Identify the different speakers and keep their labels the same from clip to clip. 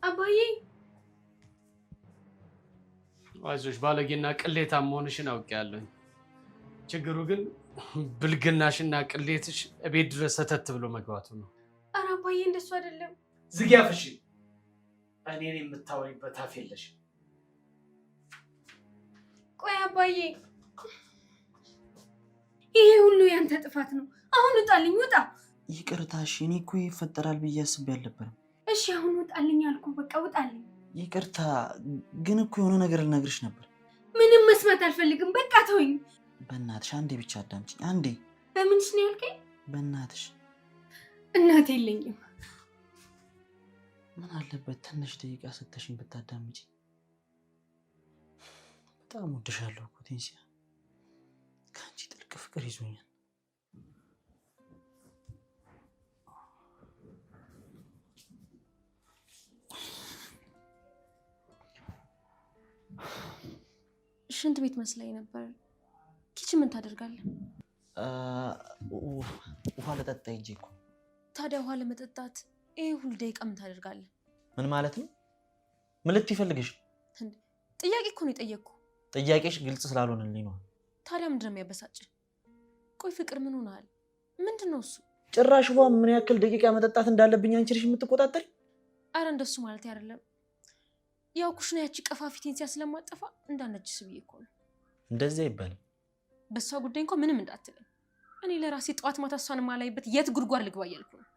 Speaker 1: አባዬ
Speaker 2: አይዞሽ ባለጌና ቅሌታም መሆንሽን አውቄያለሁ። ችግሩ ግን ብልግናሽና ቅሌትሽ እቤት ድረስ ሰተት ብሎ መግባቱ ነው።
Speaker 1: ኧረ አባዬ እንደሱ አይደለም።
Speaker 2: ዝጊ አፍሽን። እኔን የምታወሪበት አፍ የለሽም።
Speaker 1: ቆይ አባዬ ይሄ ሁሉ ያንተ ጥፋት ነው። አሁን ውጣልኝ፣ ውጣ።
Speaker 3: ይቅርታ እሺ። እኔ እኮ ይፈጠራል ብዬ አስቤ አልነበረም።
Speaker 1: እሺ አሁን ውጣልኝ አልኩ። በቃ ውጣልኝ።
Speaker 3: ይቅርታ ግን እኮ የሆነ ነገር ልነግርሽ ነበር።
Speaker 1: ምንም መስማት አልፈልግም። በቃ ተወኝ።
Speaker 3: በእናትሽ አንዴ ብቻ አዳምጪኝ። አንዴ።
Speaker 1: በምንሽ ነው ያልከኝ?
Speaker 3: በእናትሽ።
Speaker 1: እናት የለኝም።
Speaker 3: ምን አለበት ትንሽ ደቂቃ ሰተሽኝ ብታዳምጪ? በጣም ወድሻለሁ እኮ ቴንሲያ። ከአንቺ ጥልቅ ፍቅር ይዞኛል።
Speaker 4: ሽንት ቤት መስለኝ ነበር። ኪችን ምን ታደርጋለህ?
Speaker 3: ውሃ ልጠጣ ሂጅ እኮ።
Speaker 4: ታዲያ ውሃ ለመጠጣት ይሄ ሁሉ ደቂቃ ምን ታደርጋለህ?
Speaker 3: ምን ማለት ነው? ምን ልትፈልግሽ?
Speaker 4: ጥያቄ እኮ ነው የጠየቅኩ።
Speaker 3: ጥያቄሽ ግልጽ ስላልሆነልኝ ነው።
Speaker 4: ታዲያ ምንድን ነው የሚያበሳጭ? ቆይ ፍቅር ምን ሆነሃል? ምንድን ነው እሱ?
Speaker 3: ጭራሽ ውሃ ምን ያክል ደቂቃ መጠጣት እንዳለብኝ አንቺ ነሽ የምትቆጣጠሪ?
Speaker 4: አረ እንደሱ ማለት አይደለም። ያው ኩሽና ያቺ ቀፋፊ ቴንሲያ ስለማጠፋ እንዳነጅስ ብዬ እኮ ነው።
Speaker 3: እንደዚህ አይባልም።
Speaker 4: በሷ ጉዳይ እንኳን ምንም እንዳትለኝ። እኔ ለራሴ ጠዋት ማታ እሷን ማላይበት የት ጉድጓድ ልግባ እያልኩ ነው።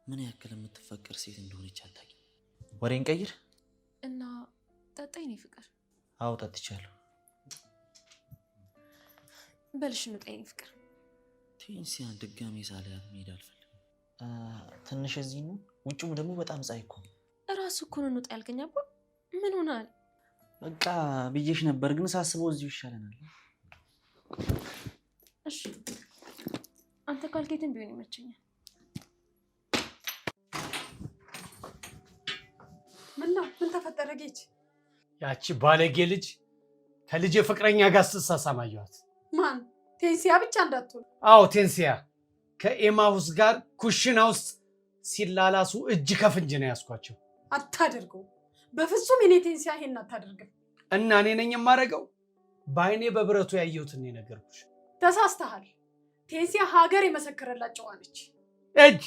Speaker 3: ምን ያክል የምትፈቀር ሴት እንደሆነች አታውቂም። ወሬን ቀይር
Speaker 4: እና ጠጣኝ ነው ፍቅር።
Speaker 3: አዎ ጠጥቻለሁ።
Speaker 4: በልሽ ነው ጠይኝ ፍቅር።
Speaker 3: ቴንሲያን ድጋሜ ሳላያት መሄድ አልፈልግም። ትንሽ እዚህ ነው፣ ውጭም ደግሞ በጣም ፀሐይ እኮ ነው።
Speaker 4: እራሱ እኮ ነው እንውጣ ያልከኝ አባ። ምን ሆናል?
Speaker 3: በቃ ብዬሽ ነበር፣ ግን ሳስበው እዚሁ ይሻለናል።
Speaker 4: እሺ አንተ ካልኬትን ቢሆን ይመቸኛል።
Speaker 1: ምን ተፈጠረ ጌች?
Speaker 2: ያቺ ባለጌ ልጅ ከልጅ ፍቅረኛ ጋር ስትሳሳም አየኋት።
Speaker 1: ማን? ቴንሲያ ብቻ እንዳትሆን።
Speaker 2: አዎ ቴንሲያ ከኤማሁስ ጋር ኩሽና ውስጥ ሲላላሱ እጅ ከፍንጅ ነው ያስኳቸው።
Speaker 1: አታደርገው በፍጹም። የኔ ቴንሲያ ይሄን አታደርግም።
Speaker 2: እና እኔ ነኝ የማደርገው? በአይኔ በብረቱ ያየሁትን ነገርኩሽ።
Speaker 1: ተሳስተሃል። ቴንሲያ ሀገር የመሰከረላት ጨዋ ነች።
Speaker 2: እጅ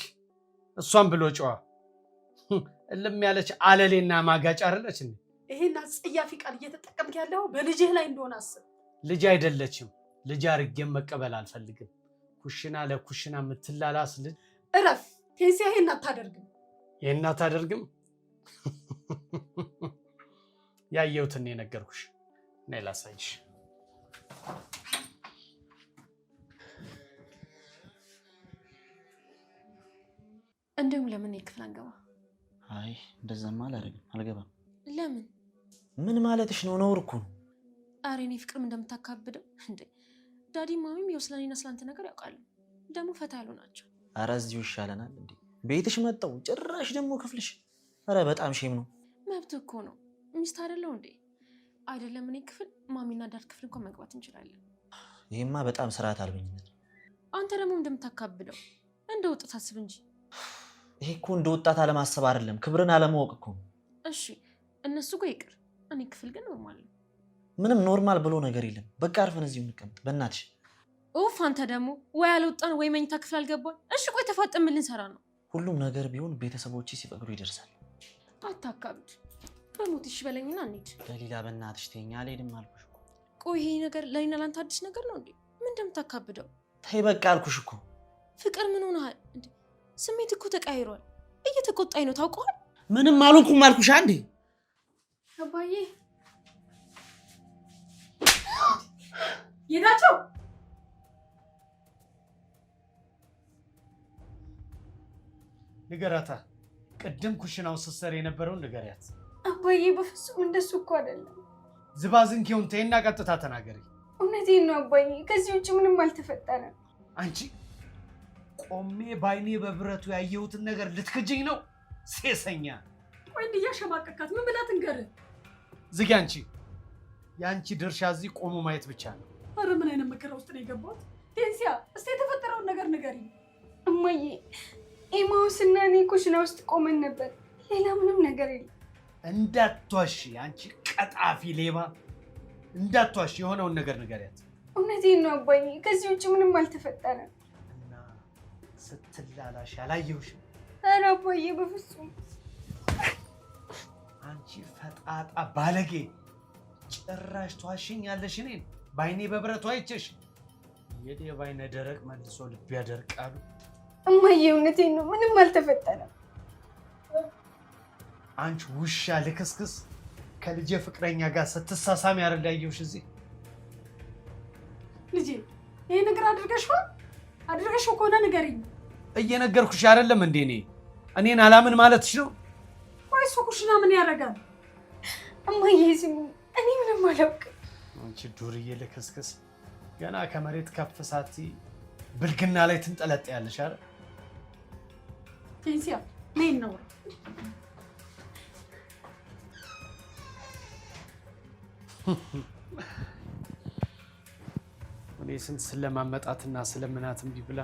Speaker 2: እሷን ብሎ ጨዋ እልም ያለች አለሌና ማጋጭ አይደለች እንዴ?
Speaker 1: ይሄን አስጸያፊ ቃል እየተጠቀምክ ያለው በልጅህ ላይ እንደሆነ አስብ።
Speaker 2: ልጅ አይደለችም። ልጅ አርጌም መቀበል አልፈልግም። ኩሽና ለኩሽና የምትላላስ ልጅ።
Speaker 1: እረፍ። ቴንሲያ ይሄን አታደርግም።
Speaker 2: ይሄን አታደርግም? ያየሁትን የነገርኩሽ። ነይ ላሳይሽ።
Speaker 4: እንደውም ለምን ክፍል አንገባ?
Speaker 3: አይ እንደዛማ አላደርግም፣ አልገባም።
Speaker 4: ለምን?
Speaker 3: ምን ማለትሽ ነው? ነውር እኮ ነው።
Speaker 4: ኧረ እኔ ፍቅርም እንደምታካብደው እንዴ! ዳዲ ማሚም ያው ስለኔና ስላንተ ነገር ያውቃሉ። ደግሞ ፈታ ያሉ ናቸው።
Speaker 3: ኧረ እዚሁ ይሻለናል እንዴ! ቤትሽ መጣው ጭራሽ ደግሞ ክፍልሽ። ኧረ በጣም ሼም ነው።
Speaker 4: መብት እኮ ነው። ሚስት አይደለው እንዴ? አይደለም እኔ ክፍል ማሚና ዳድ ክፍል እንኳን መግባት እንችላለን።
Speaker 3: ይሄማ በጣም ስርዓት አልበኝነት።
Speaker 4: አንተ ደግሞ እንደምታካብደው እንደ ወጣት አስብ እንጂ።
Speaker 3: ይሄ እኮ እንደ ወጣት አለማሰብ አይደለም፣ ክብርን አለማወቅ እኮ።
Speaker 4: እሺ እነሱ ጋር ይቅር፣ እኔ ክፍል ግን ኖርማል ነው።
Speaker 3: ምንም ኖርማል ብሎ ነገር የለም። በቃ አርፈን እዚሁ እንቀመጥ በእናትሽ።
Speaker 4: ኡፍ አንተ ደግሞ ወይ አልወጣን ወይ መኝታ ክፍል አልገባን። እሺ ቆይ ተፋጠን ምን ልንሰራ ነው?
Speaker 3: ሁሉም ነገር ቢሆን ቤተሰቦቼ ሲፈቅዱ ይደርሳል።
Speaker 4: አታካብድ። በሞት እሺ በለኝና እንሂድ።
Speaker 3: ለሊላ በእናትሽ ተይኝ። አልሄድም አልኩሽ እኮ።
Speaker 4: ቆይ ይሄ ነገር ለኔና ላንተ አዲስ ነገር ነው እንዴ? ምን እንደምታካብደው?
Speaker 3: ተይ በቃ አልኩሽ እኮ።
Speaker 4: ፍቅር ምን ሆነሃል እንዴ? ስሜት እኮ ተቀይሯል። እየተቆጣኝ ነው ታውቀዋል።
Speaker 3: ምንም አልሆንኩም አልኩሽ አንዴ።
Speaker 1: አባዬ ጌታቸው
Speaker 2: ንገራታ። ቅድም ኩሽናው ስትሰሪ የነበረውን ንገሪያት።
Speaker 1: አባዬ በፍጹም እንደሱ እኮ አይደለም።
Speaker 2: ዝባዝንኬውን ተይና ቀጥታ ተናገሪ።
Speaker 1: እውነቴን ነው አባዬ፣ ከዚህ ውጭ ምንም አልተፈጠረም።
Speaker 2: አንቺ ቆሜ ባይኔ በብረቱ ያየሁትን ነገር ልትክጅኝ ነው? ሴሰኛ።
Speaker 1: ቆይ እንዲያሸማቀካት ምን ብላ ትንገርህ?
Speaker 2: ዝጊ አንቺ። የአንቺ ድርሻ እዚህ ቆሞ ማየት ብቻ ነው።
Speaker 1: ኧረ ምን አይነት መከራ ውስጥ ነው የገባሁት? ቴንሲያ እስቲ የተፈጠረውን ነገር ንገሪኝ። እማዬ
Speaker 5: ኤማውስና እኔ ኩሽና ውስጥ ቆመን ነበር። ሌላ ምንም ነገር የለም።
Speaker 2: እንዳትዋሺ አንቺ ቀጣፊ ሌባ፣ እንዳትዋሺ። የሆነውን ነገር ንገሪያት።
Speaker 5: እውነቴን ነው አባዬ፣ ከዚህ ውጭ ምንም አልተፈጠረም።
Speaker 2: እና ስትላላሽ አላየሁሽም?
Speaker 5: ኧረ አባዬ በፍጹም።
Speaker 2: አንቺ ፈጣጣ ባለጌ፣ ጭራሽ ተዋሽኛለሽ። እኔን በአይኔ በብረቱ አይቼሽ። የሌባ አይነ ደረቅ መልሶ ልብ ያደርቃሉ።
Speaker 5: እማዬ እውነቴን ነው፣ ምንም አልተፈጠረም።
Speaker 2: አንቺ ውሻ ልክስክስ፣ ከልጄ ፍቅረኛ ጋር ስትሳሳሚ አይደል ያየሁሽ እዚህ።
Speaker 1: ልጄ ይሄ ነገር አድርገሽው ከሆነ ንገሪኝ።
Speaker 2: እየነገርኩሽ አይደለም እንዴ? እኔን አላምን ማለትሽ ነው?
Speaker 1: ወይስ ኩሽና ምን ያደርጋል?
Speaker 5: እማዬ ስሚ፣ እኔ ምንም አላውቅም።
Speaker 2: አንቺ ዱርዬ ልክስክስ፣ ገና ከመሬት ከፍ ሳትይ ብልግና ላይ ትንጠለጥያለሽ አይደል?
Speaker 1: ቴንሲያ ነይ ነው
Speaker 2: እኔ ስንት ስለማመጣትና ስለምናት እምቢ ብላ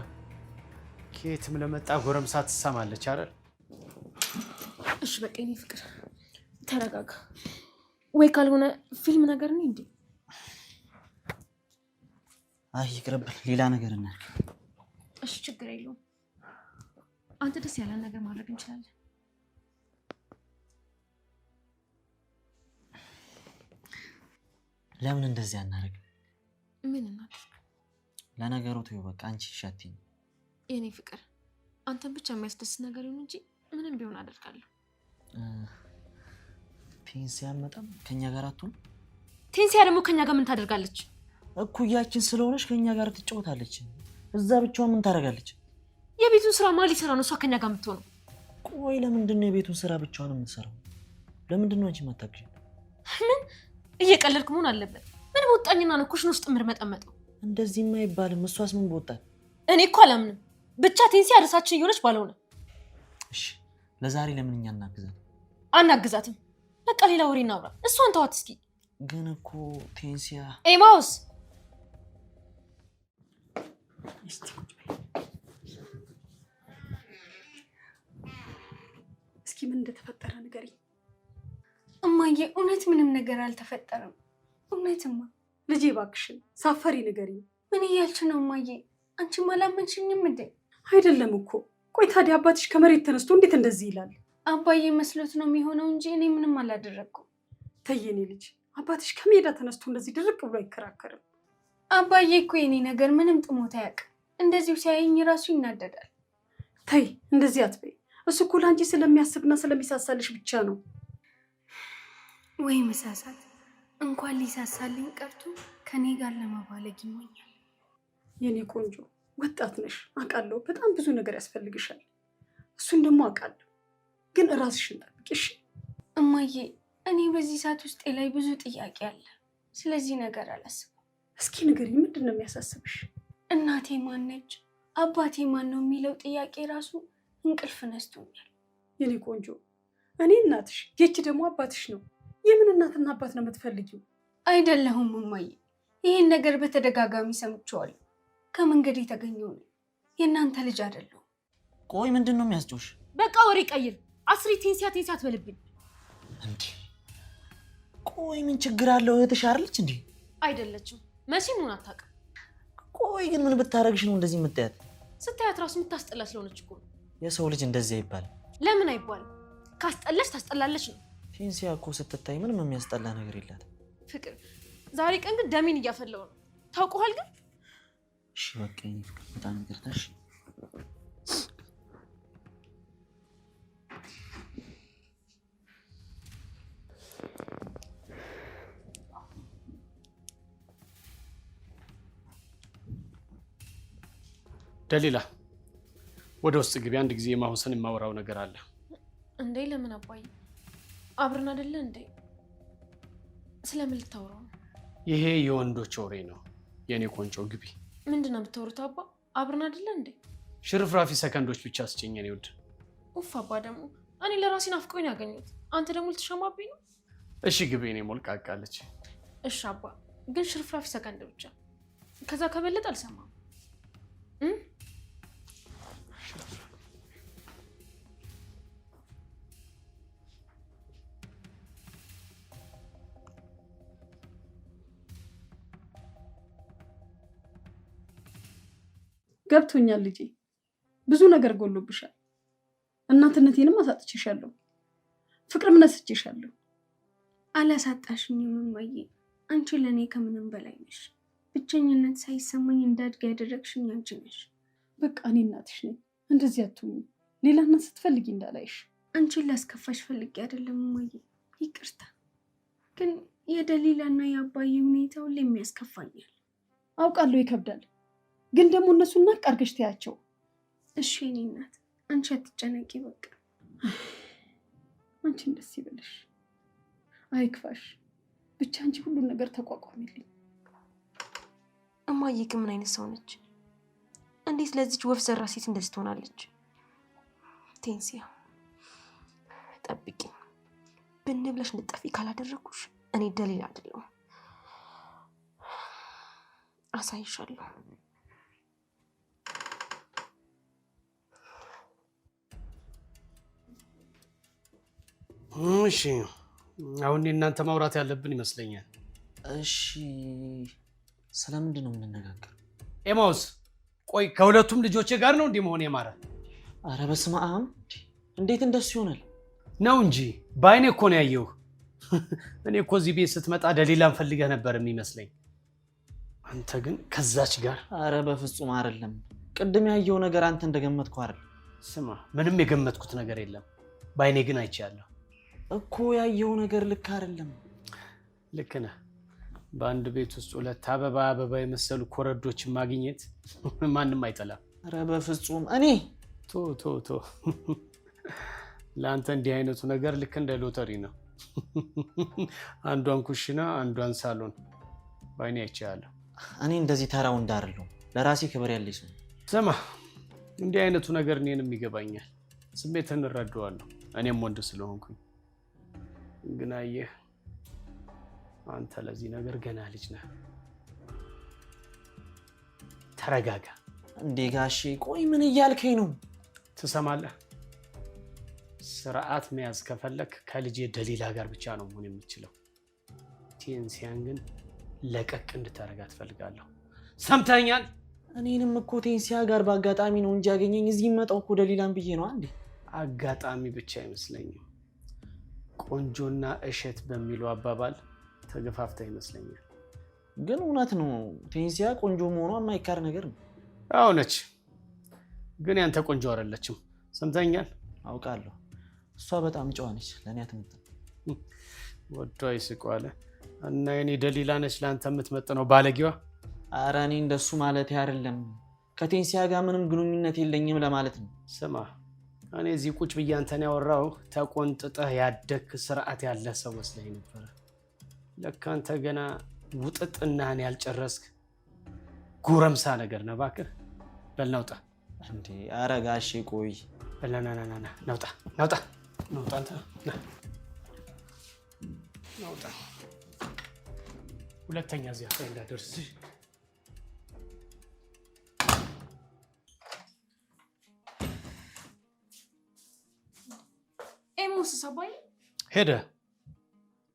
Speaker 2: ከየትም ለመጣ ጎረምሳ ትሰማለች አይደል?
Speaker 4: እሺ በቃ የኔ ፍቅር ተረጋጋ። ወይ ካልሆነ ፊልም ነገር ነው እንዴ?
Speaker 3: አይ ይቅርብን፣ ሌላ ነገር እናድርግ።
Speaker 4: እሺ ችግር የለውም። አንተ ደስ ያለን ነገር ማድረግ እንችላለን።
Speaker 3: ለምን እንደዚህ አናደርግ?
Speaker 4: ምን እናድርግ?
Speaker 3: ለነገሩ ተይው በቃ አንቺ ሻቲኝ።
Speaker 4: የኔ ፍቅር አንተን ብቻ የሚያስደስት ነገር ይሁን እንጂ ምንም ቢሆን አደርጋለሁ።
Speaker 3: ቴንሲያ መጣም ከኛ ጋር አትሆን?
Speaker 4: ቴንሲያ ደግሞ ከኛ ጋር ምን ታደርጋለች?
Speaker 3: እኩያችን ስለሆነች ከኛ ጋር ትጫወታለች። እዛ ብቻዋን ምን ታደርጋለች?
Speaker 4: የቤቱን ስራ ማን ሊሰራ ነው? እሷ ከኛ ጋር የምትሆነው?
Speaker 3: ቆይ ለምንድን ነው የቤቱን ስራ ብቻዋን የምትሰራው? ለምንድን ነው አንቺ ማታግዢ?
Speaker 4: ምን እየቀለድክ መሆን አለበት? ምን በወጣኝና ነው ኩሽን ውስጥ ምርመጠመጠው?
Speaker 3: እንደዚህማ አይባልም። እሷስ ምን በወጣት?
Speaker 4: እኔ እኮ አላምንም። ብቻ ቴንሲያ ርሳችን እየሆነች ባልሆነ።
Speaker 3: እሺ ለዛሬ ለምን እኛ እናግዛት?
Speaker 4: አናግዛትም። በቃ ሌላ ወሬ እናውራ። እሷን ተዋት እስኪ።
Speaker 3: ግን እኮ ቴንሲያ
Speaker 4: ኤማውስ
Speaker 1: እስኪ ምን እንደተፈጠረ ንገሪኝ።
Speaker 5: እማዬ እውነት ምንም ነገር አልተፈጠረም። እውነትማ
Speaker 1: ልጄ እባክሽን ሳፈሪ ንገሪኝ።
Speaker 5: ምን እያልሽ ነው እማዬ? አንቺም አላመንሽኝም እንዴ?
Speaker 1: አይደለም እኮ። ቆይ ታዲያ አባትሽ ከመሬት ተነስቶ እንዴት እንደዚህ ይላል?
Speaker 5: አባዬ መስሎት ነው የሚሆነው እንጂ እኔ ምንም አላደረግኩም።
Speaker 1: ተይ የኔ ልጅ፣ አባትሽ ከሜዳ ተነስቶ እንደዚህ ድርቅ ብሎ አይከራከርም።
Speaker 5: አባዬ እኮ የኔ ነገር ምንም ጥሞት አያውቅም። እንደዚሁ ሲያየኝ ራሱ ይናደዳል።
Speaker 1: ተይ እንደዚህ አትበይ። እሱ እኮ ለአንቺ ስለሚያስብና ስለሚሳሳልሽ ብቻ ነው።
Speaker 5: ወይ መሳሳት! እንኳን ሊሳሳልኝ ቀርቶ ከኔ ጋር ለማባለግ ይሞኛል።
Speaker 1: የኔ ቆንጆ ወጣት ነሽ አውቃለሁ። በጣም ብዙ ነገር ያስፈልግሻል። እሱን ደግሞ አውቃለሁ። ግን እራስሽን ጠብቂ እሺ?
Speaker 5: እማዬ እኔ በዚህ ሰዓት ውስጤ ላይ ብዙ ጥያቄ አለ። ስለዚህ ነገር አላስብም።
Speaker 1: እስኪ ንገሪኝ፣ ምንድን ነው የሚያሳስብሽ?
Speaker 5: እናቴ ማን ነች? አባቴ ማን ነው የሚለው ጥያቄ ራሱ እንቅልፍ ነስቶኛል።
Speaker 1: የኔ ቆንጆ እኔ እናትሽ፣ ይቺ ደግሞ አባትሽ ነው። የምን እናትና አባት ነው የምትፈልጊው?
Speaker 5: አይደለሁም እማዬ፣ ይህን ነገር በተደጋጋሚ ሰምቼዋለሁ። ከመንገድ የተገኘው ነው። የእናንተ ልጅ አይደለሁም።
Speaker 3: ቆይ ምንድን ነው የሚያስጮሽ?
Speaker 4: በቃ ወሬ ቀይር። አስሪ ቴንሲያ አትበልብኝ
Speaker 3: እንዴ! ቆይ ምን ችግር አለው? እህትሽ አይደለች እንዴ?
Speaker 4: አይደለችም። መቼም ሆን አታውቅም።
Speaker 3: ቆይ ግን ምን ብታረግሽ ነው እንደዚህ የምታያት?
Speaker 4: ስታያት ራሱ የምታስጠላ ስለሆነች እኮ።
Speaker 3: የሰው ልጅ እንደዚህ አይባልም።
Speaker 4: ለምን አይባልም? ካስጠላች ታስጠላለች ነው።
Speaker 3: ቴንሲያ እኮ ስትታይ ምንም የሚያስጠላ ነገር የላትም።
Speaker 4: ፍቅር ዛሬ ቀን ግን ደሜን እያፈላው ነው። ታውቀዋል ግን።
Speaker 3: እሺ በቃ የኔ ፍቅር በጣም ይቅርታሽ።
Speaker 2: ደሊላ ወደ ውስጥ ግቢ። አንድ ጊዜ ማሁሰን የማወራው ነገር አለ።
Speaker 4: እንዴ ለምን አባዬ? አብረን አይደለ እንዴ? ስለምን ልታወራው ነው?
Speaker 2: ይሄ የወንዶች ወሬ ነው። የኔ ቆንጆ ግቢ።
Speaker 4: ምንድን ነው የምታወሩት አባ? አብረን አይደለ እንዴ?
Speaker 2: ሽርፍራፊ ሰከንዶች ብቻ አስጨኝ የኔ ውድ።
Speaker 4: ኡፍ አባ ደግሞ እኔ ለራሴ ናፍቆኝ ያገኘሁት፣ አንተ ደግሞ ልትሸማብኝ ነው?
Speaker 2: እሺ ግቢ። እኔ ሞልቃቃለች።
Speaker 4: እሺ አባ ግን ሽርፍራፊ ሰከንድ ብቻ፣ ከዛ ከበለጠ አልሰማም።
Speaker 1: ገብቶኛል ልጄ። ብዙ ነገር ጎሎብሻል። እናትነቴንም አሳጥቼሻለሁ፣ ፍቅርም ነስቼሻለሁ።
Speaker 5: አላሳጣሽኝም እማዬ። አንቺ ለእኔ ከምንም በላይ ነሽ። ብቸኝነት ሳይሰማኝ እንዳድግ ያደረግሽኝ አንቺ ነሽ።
Speaker 1: በቃ እኔ እናትሽ ነኝ። እንደዚህ አትሁኚ። ሌላ እናት ስትፈልጊ እንዳላይሽ።
Speaker 5: አንቺን ላስከፋሽ ፈልጌ አይደለም እማዬ፣ ይቅርታ። ግን የደሊላና የአባዬ ሁኔታ ሁሌም ያስከፋኛል።
Speaker 1: አውቃለሁ ይከብዳል፣ ግን ደግሞ እነሱን ናቅ አድርገሽ ተያቸው።
Speaker 5: እሺ የኔ እናት፣ አንቺ አትጨነቂ። በቃ
Speaker 1: አንቺን ደስ ይበልሽ፣ አይክፋሽ። ብቻ አንቺ ሁሉን ነገር ተቋቋሚልኝ።
Speaker 4: እማዬ ግን ምን አይነት ሰው ነች? እንዴት ለዚች ወፍ ዘራ ሴት እንደዚህ ትሆናለች? ቴንሲያ ጠብቂ፣ ብን ብለሽ እንድጠፊ ካላደረኩሽ እኔ ደሊላ አይደለሁም። አሳይሻለሁ።
Speaker 2: እሺ አሁን እናንተ ማውራት ያለብን ይመስለኛል።
Speaker 3: እሺ ስለምንድን ነው የምንነጋገር?
Speaker 2: ኤማውስ ቆይ ከሁለቱም ልጆቼ ጋር ነው እንዲህ መሆን የማረ?
Speaker 3: አረ በስመ አብ! እንዴት እንደሱ ይሆናል?
Speaker 2: ነው እንጂ በአይኔ እኮ ነው ያየሁ። እኔ እኮ እዚህ ቤት ስትመጣ ደሊላን ፈልገህ ነበር የሚመስለኝ። አንተ ግን ከዛች ጋር።
Speaker 3: አረ በፍጹም አይደለም። ቅድም ያየው ነገር አንተ እንደገመትከው አይደለም።
Speaker 2: ስማ ምንም የገመትኩት ነገር የለም። በአይኔ ግን አይቻለሁ
Speaker 3: እኮ። ያየው ነገር ልክ አይደለም።
Speaker 2: ልክ ነህ። በአንድ ቤት ውስጥ ሁለት አበባ የመሰሉ ኮረዶችን ማግኘት ማንም አይጠላም።
Speaker 3: አረ በፍጹም እኔ
Speaker 2: ቶ ለአንተ እንዲህ አይነቱ ነገር ልክ እንደ ሎተሪ ነው። አንዷን ኩሽና አንዷን ሳሎን በአይኔ አይቻለሁ።
Speaker 3: እኔ እንደዚህ ተራው እንዳርለው ለራሴ ክብር ያለኝ ሰው።
Speaker 2: ስማ እንዲህ አይነቱ ነገር እኔንም ይገባኛል። ስሜትን እረዳዋለሁ፣ እኔም ወንድ ስለሆንኩኝ። ግን አየህ አንተ ለዚህ ነገር ገና ልጅ ነህ። ተረጋጋ።
Speaker 3: እንዴ ጋሼ ቆይ ምን እያልከኝ ነው?
Speaker 2: ትሰማለህ? ስርዓት መያዝ ከፈለክ ከልጄ ደሊላ ጋር ብቻ ነው መሆን የምችለው። ቴንሲያን ግን ለቀቅ እንድታረጋ ትፈልጋለሁ። ሰምተኛል?
Speaker 3: እኔንም እኮ ቴንሲያ ጋር በአጋጣሚ ነው እንጂ ያገኘኝ። እዚህ መጣው እኮ ደሊላን ብዬ ነው። አንዴ
Speaker 2: አጋጣሚ ብቻ አይመስለኝም። ቆንጆና እሸት በሚለው አባባል ተገፋፍታ ይመስለኛል።
Speaker 3: ግን እውነት ነው፣ ቴንሲያ ቆንጆ መሆኗ የማይካድ ነገር ነው።
Speaker 2: አዎ ነች፣ ግን ያንተ ቆንጆ አይደለችም። ሰምተኛል?
Speaker 3: አውቃለሁ። እሷ በጣም ጨዋ ነች፣ ለእኔ አትመጥንም።
Speaker 2: ወዷ ይስቋለ እና የኔ ደሊላ ነች ለአንተ የምትመጥነው ባለጌዋ።
Speaker 3: አረ እኔ እንደሱ ማለት አይደለም፣ ከቴንሲያ ጋር ምንም ግንኙነት የለኝም ለማለት ነው።
Speaker 2: ስማ እኔ እዚህ ቁጭ ብዬ አንተን ያወራው ተቆንጥጠህ ያደክ ስርዓት ያለ ሰው መስለኝ ነበረ። ለካ አንተ ገና ውጥጥናህን ያልጨረስክ ጉረምሳ ነገር ነህ። እባክህ በል ናውጣ።
Speaker 3: እንዴ አረ ጋሼ ቆይ
Speaker 2: በል ና ናውጣ አንተ ናውጣ። ሁለተኛ እዚህ አፍታ እንዳደርስ።
Speaker 4: ኤሞስ አባዬ
Speaker 2: ሄደ።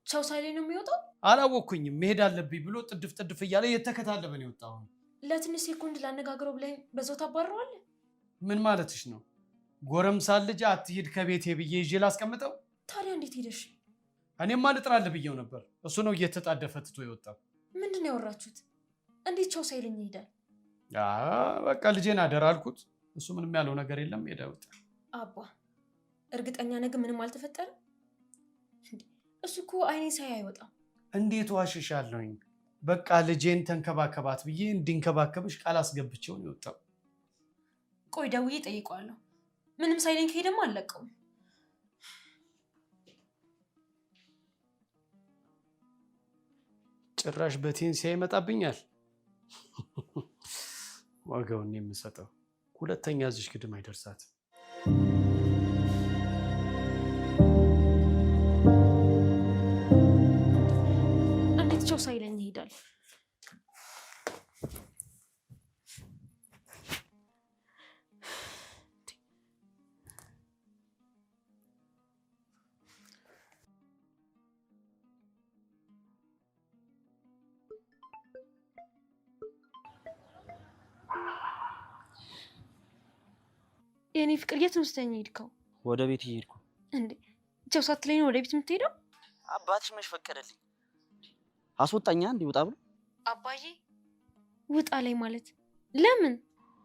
Speaker 4: ቻው ሳይሌ ነው የሚወጣው?
Speaker 2: አላወኩኝም። መሄድ አለብኝ ብሎ ጥድፍ እያለ እየተከታተለን የወጣው።
Speaker 4: ለትንሽ ሴኮንድ ላነጋግረው ብለኝ በዛው ታባረዋለህ?
Speaker 2: ምን ማለትሽ ነው? ጎረምሳ ልጅ አትሂድ ከቤቴ ብዬ ይዤ ላስቀምጠው?
Speaker 4: ታዲያ እንዴት ሄደሽ?
Speaker 2: እኔማ ልጥራልህ ብዬው ነበር። እሱ ነው እየተጣደፈ ትቶ የወጣው።
Speaker 4: ምንድን ነው ያወራችሁት? እንዴት ቻው ሳይለኝ ይሄዳል?
Speaker 2: በቃ ልጄን አደራ አልኩት። እሱ ምንም ያለው ነገር የለም፣ ሄደ ወጣ።
Speaker 4: አባ እርግጠኛ ነገር ምንም አልተፈጠረም? እሱ እኮ አይኔ ሳይ አይወጣም።
Speaker 2: እንዴት ዋሽሻለሁኝ? በቃ ልጄን ተንከባከባት ብዬ እንዲንከባከብሽ ቃል አስገብቼው ነው የወጣው።
Speaker 4: ቆይ ደውዬ ጠይቀዋለሁ። ምንም ሳይለኝ ከሄደማ አልለቀውም።
Speaker 2: ጭራሽ በቴንሲያ ይመጣብኛል። ዋጋውን የምሰጠው ሁለተኛ እዚሽ ግድም አይደርሳት።
Speaker 4: እንዴት ቻው ሳይለኝ ይሄዳል? የኔ ፍቅር የት ነው ስተኛ ሄድከው?
Speaker 3: ወደ ቤት እየሄድኩ።
Speaker 4: እንዴ ቻው ሳትለኝ ነው ወደ ቤት የምትሄደው?
Speaker 3: አባትሽ መች ፈቀደልኝ? አስወጣኛ እንዴ ውጣ ብሎ።
Speaker 4: አባዬ ውጣ ላይ ማለት ለምን?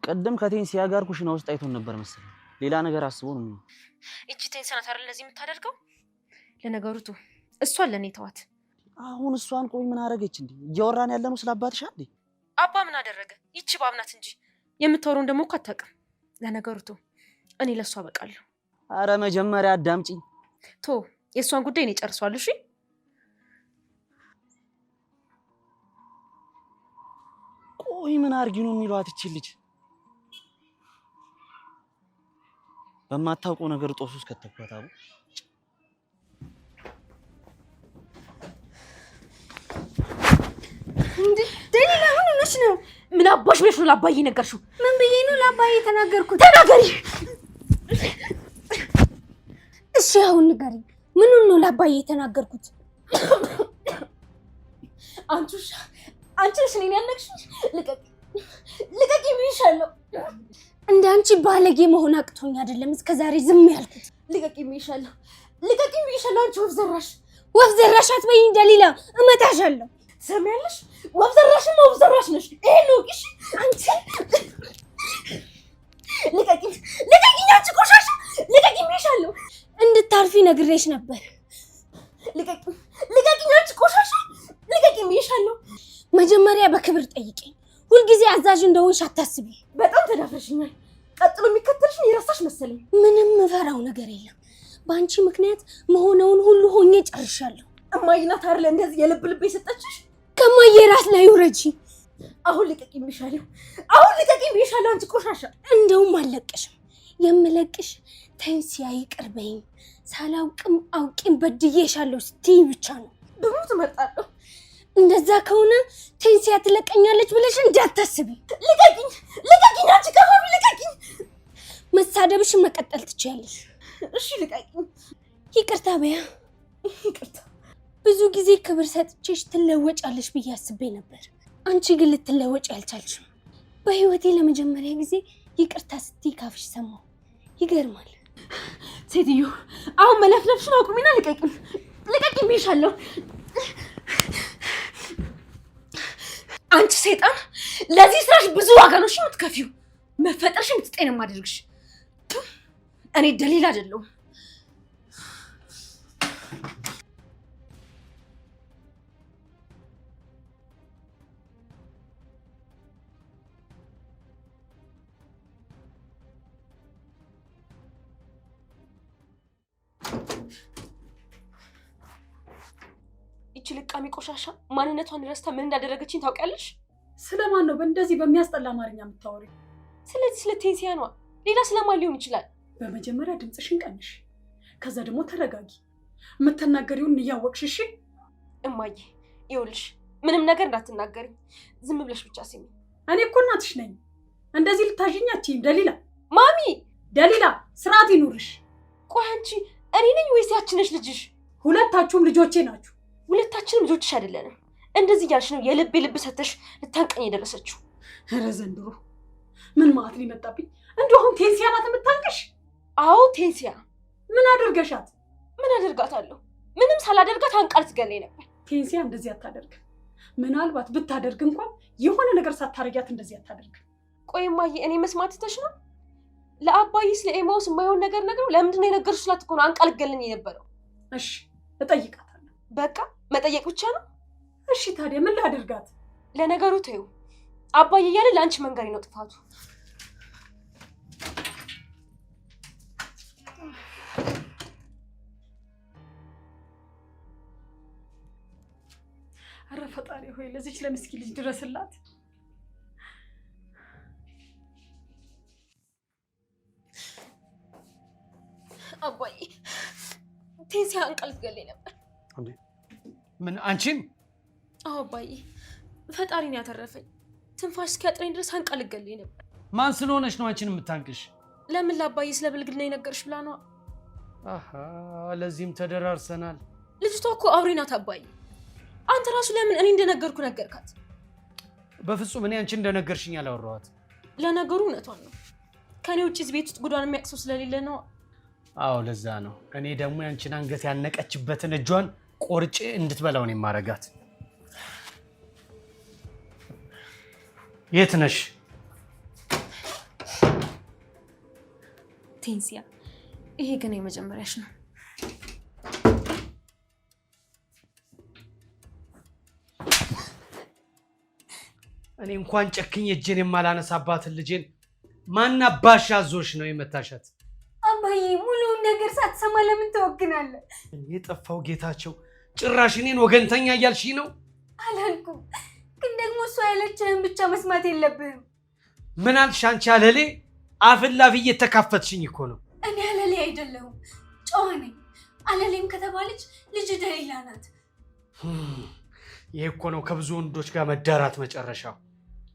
Speaker 3: ቀደም ከቴንሲያ ጋር ኩሽና ውስጥ አይቶን ነበር መሰለኝ። ሌላ ነገር አስቦ ነው።
Speaker 4: እቺ ቴንሲያ ናት አይደል ለዚህ የምታደርገው? ለነገሩ ቱ እሷን ለኔ ተዋት።
Speaker 3: አሁን እሷን ቆይ ምን አደረገች እንዴ? እያወራን ያለነው ስለ አባትሽ አይደል?
Speaker 4: አባ ምን አደረገ? ይቺ ባብናት እንጂ የምታወሩን ደግሞ እኮ አታውቅም። ለነገሩ ቱ እኔ ለሷ አበቃለሁ።
Speaker 3: አረ መጀመሪያ አዳምጪኝ።
Speaker 4: ቶ የሷን ጉዳይ እኔ ጨርሷል። እሺ
Speaker 3: ቆይ ምን አርጊ ነው የሚሏት እቺ ልጅ? በማታውቀው ነገር ጦስ ውስጥ ከተኳታው።
Speaker 5: እንዴ ደሊላ ምን ሆነሽ ነው?
Speaker 4: ምን አባሽ ብለሽ ነው ለአባዬ ነገርሽው?
Speaker 5: ምን ብዬ ነው ለአባዬ ተናገርኩት?
Speaker 4: ተናገሪ።
Speaker 5: እሺ አሁን ንገሪኝ፣ ምን ነው ለአባዬ ተናገርኩት? አንቺ እኔን ያለቅሽኝ? ልቀቂ ብዬሻለሁ። እንደ አንቺ ባለጌ መሆን አቅቶኝ አይደለም እስከዛሬ ዝም ያልኩት። ልቀቂ ብዬሻለሁ። አንቺ ወፍ ዘራሽ አትበይኝ ደሊላ፣ እመታሻለሁ።
Speaker 4: ትሰሚያለሽ? ወፍ ዘራሽ ነሽ። ይሄ ነው እሺ።
Speaker 5: አንቺ
Speaker 4: ልቀቂኝ አንቺ ቆሻሻ፣ ልቀቂኝ ብዬሻለሁ።
Speaker 5: እንድታርፊ ነግሬሽ ነበር።
Speaker 4: ልቀቂኝ አንቺ ቆሻሻ፣ ልቀቂኝ ብዬሻለሁ።
Speaker 5: መጀመሪያ በክብር ጠይቀኝ። ሁልጊዜ አዛዥ እንደሆንሽ አታስቢ።
Speaker 4: በጣም ተዳፍረሽኛል። ቀጥሎ የሚከተልሽን የረሳሽ መሰለኝ።
Speaker 5: ምንም ምፈራው ነገር የለም። በአንቺ ምክንያት መሆነውን ሁሉ ሆኜ ጨርሻለሁ።
Speaker 4: እማዬ ናት አይደል እንደዚህ የልብ ልብ የሰጠችሽ?
Speaker 5: ከማዬ ራስ ላይ ውረጂ።
Speaker 4: አሁን ልቀቂኝ ብዬሻለሁ። አንቺ ቆሻሻ።
Speaker 5: እንደውም አልለቅሽም። የምለቅሽ ቴንሲያ ይቅር በይኝ፣ ሳላውቅም አውቂም በድዬሻለሁ ስትይ ብቻ ነው።
Speaker 4: ብሞት እመርጣለሁ።
Speaker 5: እንደዛ ከሆነ ቴንሲያ ትለቀኛለች ብለሽ እንዳታስቢ።
Speaker 4: ልቀቂኝ አንቺ ከፋቢ፣ ልቀቂኝ።
Speaker 5: መሳደብሽን መቀጠል ትችያለሽ።
Speaker 4: እሺ ልቀቂኝ።
Speaker 5: ይቅርታ በያ።
Speaker 4: ይቅርታ።
Speaker 5: ብዙ ጊዜ ክብር ሰጥቼሽ ትለወጫለሽ ብዬ አስቤ ነበር። አንቺ ግን ልትለወጭ ያልቻልሽም። በህይወቴ ለመጀመሪያ ጊዜ ይቅርታ ስትይ ካፍሽ ሰማሁ። ይገርማል።
Speaker 4: ሴትዮ አሁን መለፍለፍሽን አቁሚና ልቀቂኝ ብዬሻለሁ። አንቺ ሰይጣን፣ ለዚህ ስራሽ ብዙ ዋጋ ነው የምትከፊው። መፈጠርሽ የምትጤን የማደርግሽ እኔ ደሊላ አይደለሁም። ይቺ ልቃሚ ቆሻሻ ማንነቷን ረስታ ምን እንዳደረገችኝ ታውቂያለሽ?
Speaker 1: ስለማን ነው በእንደዚህ በሚያስጠላ አማርኛ የምታወሪው?
Speaker 4: ስለዚህ ስለ ቴንሲያ ነዋ። ሌላ ስለማን ሊሆን ይችላል?
Speaker 1: በመጀመሪያ ድምፅሽን ቀንሽ፣ ከዛ ደግሞ ተረጋጊ። የምትናገሪውን እያወቅሽ እሺ?
Speaker 4: እማዬ ይኸውልሽ፣ ምንም ነገር እንዳትናገሪ፣ ዝም ብለሽ ብቻ ስሚ።
Speaker 1: እኔ እኮ እናትሽ ነኝ። እንደዚህ ልታዥኝ አትችይም ደሊላ።
Speaker 4: ማሚ!
Speaker 1: ደሊላ ስርዓት ይኑርሽ።
Speaker 4: ቆይ አንቺ እኔ ነኝ ወይስ ያቺ ነሽ ልጅሽ?
Speaker 1: ሁለታችሁም ልጆቼ ናችሁ።
Speaker 4: ሁለታችንም ልጆችሽ አይደለንም። እንደዚህ እያልሽ ነው የልብ ሰተሽ ልታንቀኝ የደረሰችው።
Speaker 1: ኧረ ዘንድሮ ምን ማለት ነው የመጣብኝ? እንደው አሁን ቴንሲያ ናት የምታንቅሽ?
Speaker 4: አዎ ቴንሲያ።
Speaker 1: ምን አደርገሻት?
Speaker 4: ምን አደርጋታለሁ? ምንም ሳላደርጋት አንቃ ልትገለኝ ነበር።
Speaker 1: ቴንሲያ እንደዚህ አታደርግ። ምናልባት ብታደርግ እንኳን የሆነ ነገር ሳታረጊያት እንደዚህ አታደርግ።
Speaker 4: ቆይ እማዬ፣ እኔ መስማት ትተሽ ነው? ለአባዬ ስለ ኤማውስ የማይሆን ነገር ነግረው ለምንድን ነው የነገርሽው? ስላት እኮ ነው አንቃ ልትገለኝ የነበረው።
Speaker 1: እሺ እጠይቃታለሁ።
Speaker 4: በቃ መጠየቅ ብቻ ነው?
Speaker 1: እሺ ታዲያ ምን ላደርጋት?
Speaker 4: ለነገሩ ተይው፣ አባዬ እያለ ለአንቺ መንገሪ ነው ጥፋቱ።
Speaker 1: ኧረ ፈጣሪ ሆይ ለዚች ለምስኪን ልጅ ድረስላት።
Speaker 4: አባዬ ቴንሲያ አንቃ ልትገለኝ ነበር።
Speaker 2: ምን አንቺን?
Speaker 4: አዎ አባዬ፣ ፈጣሪን ያተረፈኝ ትንፋሽ እስኪያጥረኝ ድረስ አንቃ ልትገለኝ ነበር።
Speaker 2: ማን ስለሆነች ነው አንቺን የምታንቅሽ?
Speaker 4: ለምን ለአባዬ ስለ ብልግና የነገርሽ ብላ ነዋ።
Speaker 2: አሃ ለዚህም ተደራርሰናል።
Speaker 4: ልጅቷ እኮ አውሬ ናት አባዬ። አንተ ራሱ ለምን እኔ እንደነገርኩ ነገርካት?
Speaker 2: በፍጹም እኔ አንቺ እንደነገርሽኝ አላወራኋት።
Speaker 4: ለነገሩ እውነቷን ነው። ከኔ ውጪ እዚህ ቤት ውስጥ ጉዷን የሚያቅሰው ስለሌለ ነው።
Speaker 2: አዎ ለዛ ነው። እኔ ደግሞ ያንቺን አንገት ያነቀችበትን እጇን ቆርጬ እንድትበላው ነው የማረጋት። የት ነሽ?
Speaker 4: ቴንሲያ፣ ይሄ ግን የመጀመሪያሽ ነው።
Speaker 2: እኔ እንኳን ጨክኝ እጄን የማላነሳባትን ልጄን ማናባሽ አዞሽ ነው የመታሻት?
Speaker 5: አባዬ ሙሉውን ነገር ሳትሰማ ለምን ትወግናለህ?
Speaker 2: የጠፋው ጌታቸው ጭራሽ እኔን ወገንተኛ እያልሽ ነው?
Speaker 5: አላልኩም፣ ግን ደግሞ እሷ ያለችህን ብቻ መስማት የለብህም።
Speaker 2: ምን አልሽ አንቺ አለሌ? አፍላፊ እየተካፈትሽኝ እኮ ነው።
Speaker 5: እኔ አለሌ አይደለሁም፣ ጨዋ ነኝ። አለሌም ከተባለች ልጅ ደሊላ ናት።
Speaker 2: ይሄ እኮ ነው ከብዙ ወንዶች ጋር መዳራት መጨረሻው።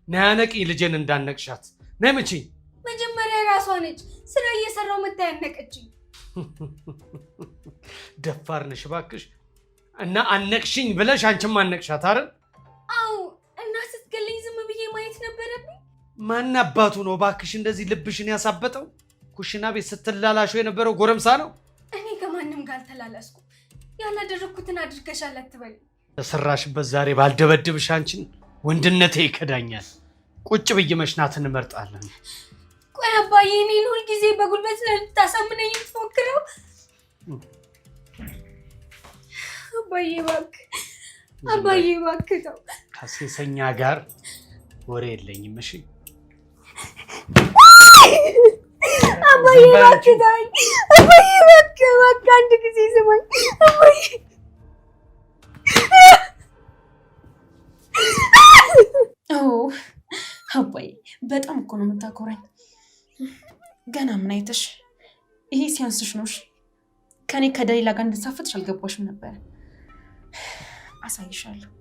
Speaker 2: ነያነቂ ልጄን እንዳነቅሻት ነይ ምቺኝ።
Speaker 5: መጀመሪያ ራሷ ነች ስራ እየሰራው መታ ያነቀችኝ።
Speaker 2: ደፋር ነሽ እባክሽ። እና አነቅሽኝ ብለሽ አንቺም አነቅሻት አይደል?
Speaker 5: አዎ። እና ስትገለኝ ዝም ብዬ ማየት ነበረብኝ?
Speaker 2: ማን አባቱ ነው እባክሽ እንደዚህ ልብሽን ያሳበጠው? ኩሽና ቤት ስትላላሹ የነበረው ጎረምሳ ነው?
Speaker 5: እኔ ከማንም ጋር አልተላላስኩም። ያላደረኩትን አድርገሻል አትበል።
Speaker 2: ለሰራሽበት ዛሬ ባልደበድብሽ አንቺን ወንድነቴ ይከዳኛል። ቁጭ ብዬ መሽናት እንመርጣለን።
Speaker 5: ቆይ አባዬ እኔን ሁልጊዜ በጉልበት ልታሳምነኝ የምትሞክረው? አባዬ እባክህ፣ አባዬ እባክህ ተው።
Speaker 2: ከሴሰኛ ጋር ወሬ የለኝም። እሺ
Speaker 5: አባዬ እባክህ ተወኝ። አባዬ እባክህ፣ እባክህ አንድ ጊዜ ስማኝ አባዬ።
Speaker 4: አባዬ በጣም እኮ ነው የምታኮራኝ። ገና ምን አይተሽ? ይሄ ሲያንስሽ ነው። ከኔ ከደሊላ ጋር እንድትሳፈጥሽ አልገባሽም ነበር። አሳይሻለሁ።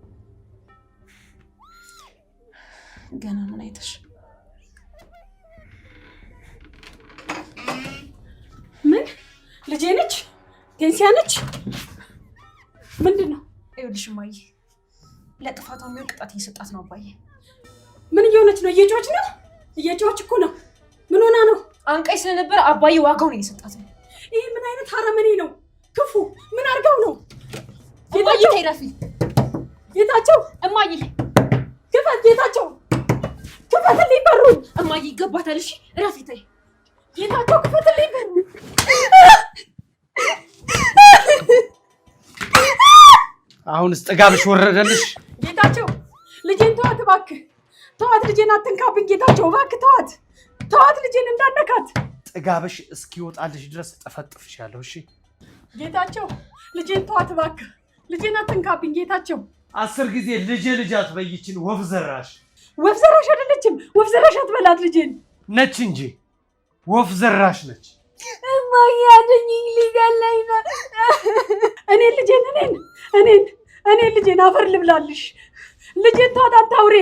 Speaker 4: ገና ምን አይተሽ?
Speaker 1: ምን ልጄ ነች? ቴንሲያ ነች? ምንድን ነው?
Speaker 4: ይኸውልሽ እማዬ፣ ለጥፋቷ የሚሆን ቅጣት እየሰጣት ነው አባዬ።
Speaker 1: ምን እየሆነች ነው? እየጮች ነው? እየጮች እኮ ነው። ምን ሆና ነው?
Speaker 4: አንቃይ ስለነበረ አባዬ ዋጋውን እየሰጣት ነው።
Speaker 1: ይሄ ምን አይነት አረመኔ ነው? ክፉ ምን አድርገው ነው?
Speaker 4: ጌታቸው ተይራፊ።
Speaker 1: ጌታቸው
Speaker 4: እማዬ
Speaker 1: ክፈት። ጌታቸው ክፈትልኝ በሩን።
Speaker 4: እማዬ ይገባታል። እሺ እረፊ ተይ።
Speaker 1: ጌታቸው ክፈትልኝ በሩን።
Speaker 2: አሁንስ ጥጋብሽ ወረደልሽ?
Speaker 1: ጌታቸው ልጄን ተዋት እባክህ፣ ተዋት። ልጄን አትንካብኝ ጌታቸው እባክህ ተዋት፣ ተዋት። ልጄን እንዳነካት።
Speaker 2: ጥጋብሽ እስኪወጣልሽ ድረስ ጠፈጥፍሻለሁ። እሺ
Speaker 1: ጌታቸው ልጄን ተዋት እባክህ፣ ልጄን አትንካብኝ ጌታቸው።
Speaker 2: 10 ጊዜ ልጄ አትበይችን ወፍ ዘራሽ።
Speaker 1: ወፍ ዘራሽ አይደለችም። ወፍ ዘራሽ አትበላት። ልጄን
Speaker 2: ነች እንጂ ወፍ ዘራሽ ነች።
Speaker 5: እማዬ አድኝኝ፣ ሊገለኝ ነው።
Speaker 1: እኔን ልጄን አፈር ልብላልሽ። ልጄን ተዋት፣ አታውሪ።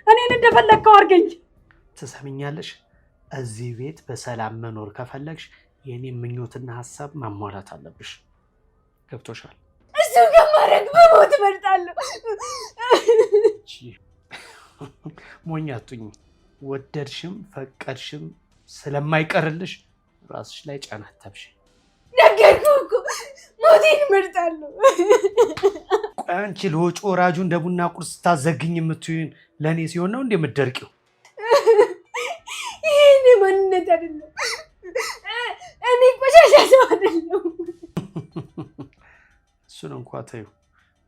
Speaker 1: እኔን እንደፈለግከው አድርገኝ።
Speaker 2: ትሰምኛለሽ? እዚህ ቤት በሰላም መኖር ከፈለግሽ የኔ ምኞትና ሀሳብ ማሟላት አለብሽ። ገብቶሻል?
Speaker 5: እሱ ከማድረግ በሞት እመርጣለሁ።
Speaker 2: ሞኝ አትሁኝ። ወደድሽም ፈቀድሽም ስለማይቀርልሽ ራስሽ ላይ ጫና አታብሽ።
Speaker 5: ነገርኩህ እኮ ሞቴን እመርጣለሁ።
Speaker 2: ቆይ አንቺ ለወጪ ወራጁ እንደ ቡና ቁርስ ስታዘግኝ የምትይውን ለእኔ ሲሆን ነው እንደ የምትደርቂው?
Speaker 5: ይሄ እኔ ማንነት አይደለም። እኔ ቆሻሻ ሰው አይደለም።
Speaker 2: እሱን እንኳ ተይው።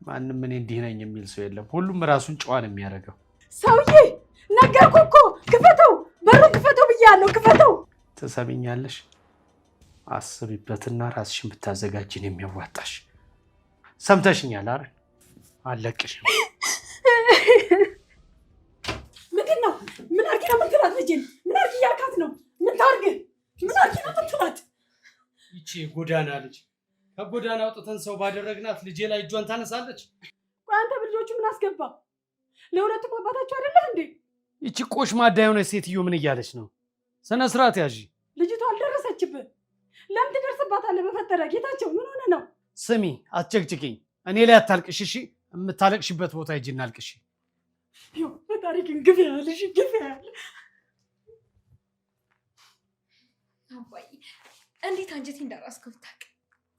Speaker 2: ማንም እኔ እንዲህ ነኝ የሚል ሰው የለም። ሁሉም ራሱን ጨዋን የሚያደርገው።
Speaker 1: ሰውዬ ነገርኩህ እኮ ክፈተው፣ በሩ ክፈተው ብያለሁ፣ ክፈተው።
Speaker 2: ትሰሚኛለሽ? አስቢበትና ራስሽን ብታዘጋጅን የሚያዋጣሽ። ሰምተሽኛል አይደል? አለቅሽም።
Speaker 1: ምንድን ነው? ምን አድርጊ ነው የምትላት? ልጄን ምን አድርጊ እያልካት ነው? ምን ታድርግ? ምን አድርጊ ነው የምትላት?
Speaker 2: ይቺ ጎዳና ልጅ ከጎዳና አውጥተን ሰው ባደረግናት ልጄ ላይ እጇን ታነሳለች።
Speaker 1: ቆይ አንተ በልጆቹ ምን አስገባ? ለሁለቱም አባታቸው አይደለህ እንዴ?
Speaker 2: ይቺ ቆሽ ማዳ የሆነች ሴትዮ ምን እያለች ነው? ስነ ስርዓት ያዢ።
Speaker 1: ልጅቷ አልደረሰችብህ። ለምን ትደርስባታለህ? በፈጠረ ጌታቸው ምን ሆነ ነው?
Speaker 2: ስሚ አትጨቅጭቅኝ። እኔ ላይ አታልቅሽ እሺ? የምታለቅሽበት ቦታ ሂጂ እናልቅሽ።
Speaker 1: ፈጣሪ ግን ግፍ ያህል፣ እሺ ግፍ ያህል።
Speaker 5: አባዬ እንዴት አንጀቴ እንዳራስከው ታውቅ?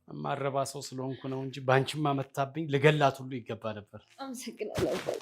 Speaker 2: ማረባ ሰው ስለሆንኩ ነው እንጂ ባንቺማ መታብኝ ልገላት ሁሉ ይገባ ነበር።
Speaker 5: አመሰግናለሁ አባዬ።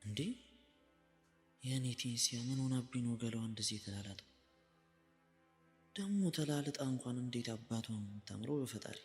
Speaker 3: እንዴ የኔ ቴንሲያ ምን ሆነብኝ ነው ገላዋ እንደዚህ የተላላጠ? ደግሞ ተላልጣ እንኳን እንዴት አባቷ ነው የምታምረው በፈጣሪ።